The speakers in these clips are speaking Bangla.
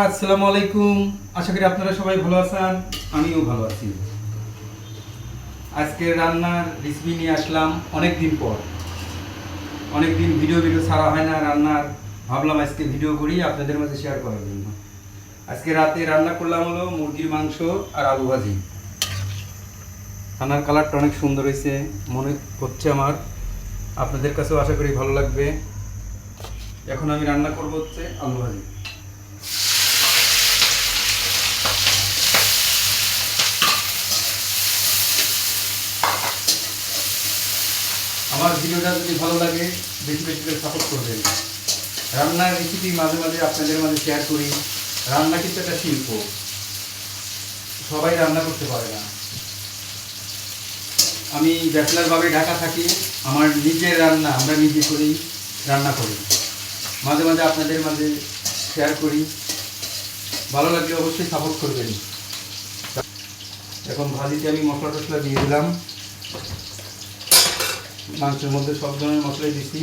আসসালামু আলাইকুম। আশা করি আপনারা সবাই ভালো আছেন, আমিও ভালো আছি। আজকে রান্নার রেসিপি নিয়ে আসলাম অনেক দিন পর। অনেক দিন ভিডিও ছাড়া হয় না রান্নার, ভাবলাম আজকে ভিডিও করি আপনাদের মাঝে শেয়ার করার জন্য। আজকে রাতে রান্না করলাম হলো মুরগির মাংস আর আলু ভাজি। রান্নার কালারটা অনেক সুন্দর হয়েছে মনে হচ্ছে আমার, আপনাদের কাছেও আশা করি ভালো লাগবে। এখন আমি রান্না করব হচ্ছে আলু ভাজি। আমার ভিডিওটা যদি ভালো লাগে বেশি বেশি করে সাপোর্ট করবেন। রান্নার রেসিপি মাঝে মাঝে আপনাদের মাঝে শেয়ার করি। রান্না কিন্তু একটা শিল্প, সবাই রান্না করতে পারে না। আমি ব্যাচেলারভাবে ঢাকা থাকি, আমার নিজের রান্না আমরা নিজে করি, রান্না করি, মাঝে মাঝে আপনাদের মাঝে শেয়ার করি। ভালো লাগলে অবশ্যই সাপোর্ট করবেন। এখন ভাজিতে আমি মশলা টশলা দিয়ে দিলাম, মাংসের মধ্যে সব ধরনের মশলাই দিচ্ছি।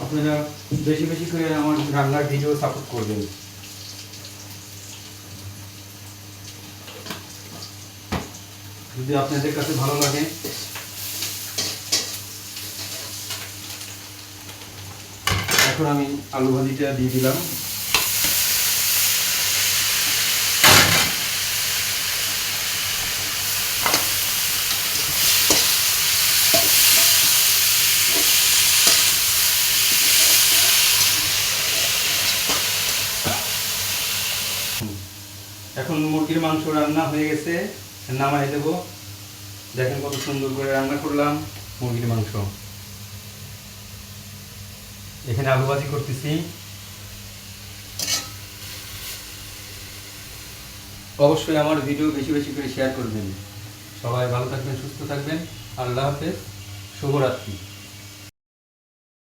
আপনারা বেশি বেশি করে আমার রান্নার ভিডিও সাপোর্ট করবেন। যদি আপনাদের কাছে ভালো লাগে এখন আমি আলু ভাজিটা দিয়ে দিলাম। এখন মুরগির মাংস রান্না হয়ে গেছে, নামাই দেব। দেখেন কত সুন্দর করে রান্না করলাম মুরগির মাংস। এখানে আলু ভাজি করতেছি। অবশ্যই আমার ভিডিও বেশি বেশি করে শেয়ার করবেন। সবাই ভালো থাকবেন, সুস্থ থাকবেন। আল্লাহ হাফেজ, শুভরাত্রি।